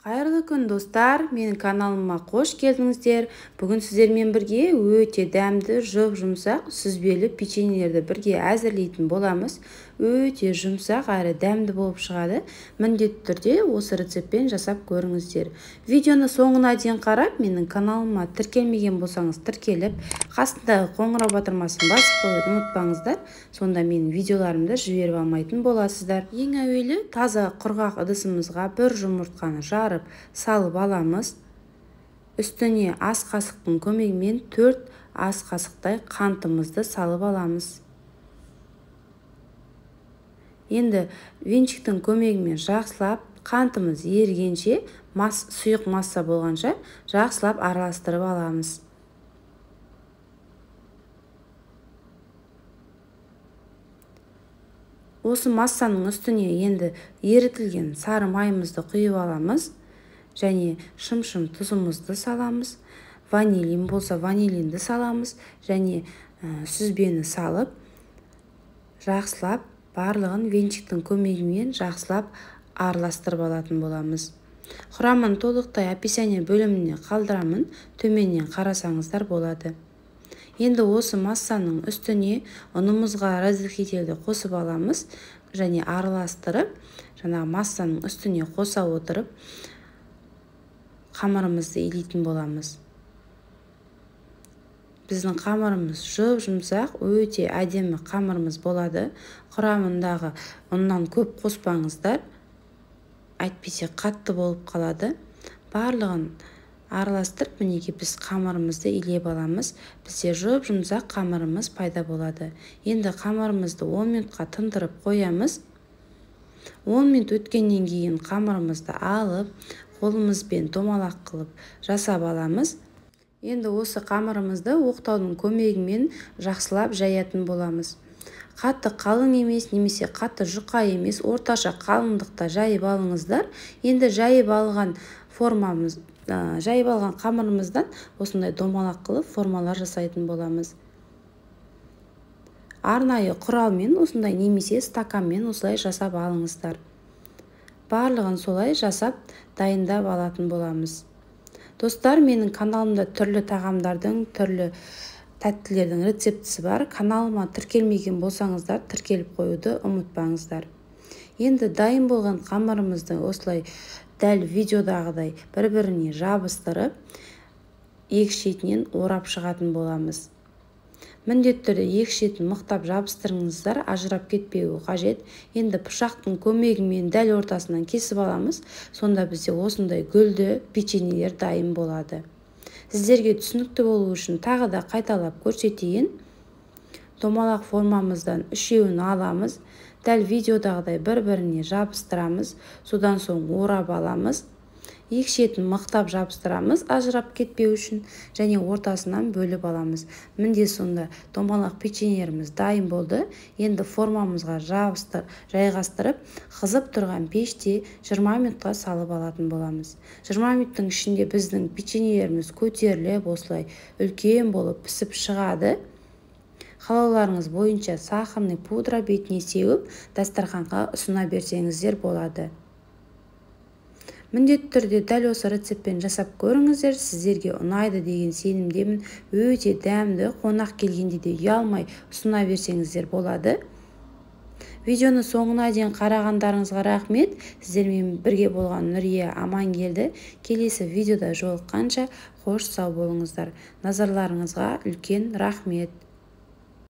Қайырлы күн достар, менің каналыма қош келдіңіздер. Бүгін сіздермен бірге өте дәмді, жұмсақ, сүзбелі печеньелерді бірге әзірлейтін боламыз. Өте жұмсақ әрі дәмді болып шығады. Міндетті түрде осы рецептпен жасап көріңіздер. Видеоны соңына дейін қарап, менің каналыма тіркелмеген болсаңыз тіркеліп, қасындағы қоңырау батырмасын басып қоюды ұмытпаңыздар. Сонда менің видеоларымды жіберіп алмайтын боласыздар. Ең әуелі таза құрғақ ыдысымызға бір жұмыртқаны жарып салып аламыз. Үстіне ас қасықтың көмегімен 4 ас қасықтай қантымызды салып аламыз. Енді венчиктің көмегімен жақсылап қантымыз ерігенше, сұйық масса болғанша жақсылап араластырып аламыз. Осы массаның үстіне енді ерітілген сары майымызды құйып аламыз. Және шым-шым тұзымызды саламыз. Ванилин болса ванилинді саламыз. Және сүзбені салып, жақсылап барлығын венчиктің көмегімен жақсылап араластырып алатын боламыз. Құрамын толықтай описание бөліміне қалдырамын, төменнен қарасаңыздар болады. Енді осы массаның үстіне ұнымызға разрыхителді қосып аламыз және араластырып, массаның үстіне қоса отырып, қамырымызды илейтін боламыз. Біздің қамырымыз жұмсақ, өте әдемі қамырымыз болады. Құрамындағы ұннан көп қоспаңыздар, әйтпесе қатты болып қалады. Барлығын араластырып, мінеки біз қамырымызды илеп аламыз. Бізде жұмсақ қамырымыз пайда болады. Енді қамырымызды 10 минутқа тындырып қоямыз. 10 минут өткеннен кейін қамырымызды алып, қолымызбен домалақ қылып жасап аламыз. Енді осы қамырымызды оқтаудың көмегімен жақсылап жаятын боламыз. Қатты қалың емес, немесе қатты жұқа емес, орташа қалыңдықта жайып алыңыздар. Енді жайып алған қамырымыздан осындай домалақ қылып формалар жасайтын боламыз. Арнайы құралмен осындай немесе стаканмен осылай жасап алыңыздар. Барлығын солай жасап дайындап алатын боламыз. Достар, менің каналымда түрлі тағамдардың, түрлі тәттілердің рецептісі бар. Каналыма тіркелмеген болсаңыздар, тіркеліп қоюды ұмытпаңыздар. Енді дайын болған қамырымызды осылай дәл видеодағыдай бір-біріне жабыстырып, екі шетінен орап шығатын боламыз. Міндетті түрде екі шетін мықтап жабыстырыңыздар, ажырап кетпеуі қажет. Енді пышақтың көмегімен дәл ортасынан кесіп аламыз. Сонда бізде осындай гүлді печеньелер дайын болады. Сіздерге түсінікті болу үшін тағы да қайталап көрсетейін. Домалақ формамыздан үшеуін аламыз. Дәл видеодағыдай бір-біріне жабыстырамыз. Содан соң орап аламыз. Екі шетін мықтап жабыстырамыз, ажырап кетпеу үшін, және ортасынан бөліп аламыз. Мінде сонда домалақ печеньелеріміз дайын болды. Енді формамызға жайғастырып, қызып тұрған пеште 20 минутқа салып алатын боламыз. 20 минуттың ішінде біздің печеньелеріміз көтеріліп, осылай үлкен болып пісіп шығады. Қалауларыңыз бойынша сахарный пудра бетіне сеуіп, дастарханға ұсына берсеңіздер болады. Міндетті түрде дәл осы рецептпен жасап көріңіздер, сіздерге ұнайды деген сенімдемін. Өте дәмді, қонақ келгенде де ұялмай ұсына берсеңіздер болады. Видеоны соңына дейін қарағандарыңызға рахмет. Сіздермен бірге болған Нұрия аман келді. Келесі видеода жолыққанша қош сау болыңыздар. Назарларыңызға үлкен рахмет.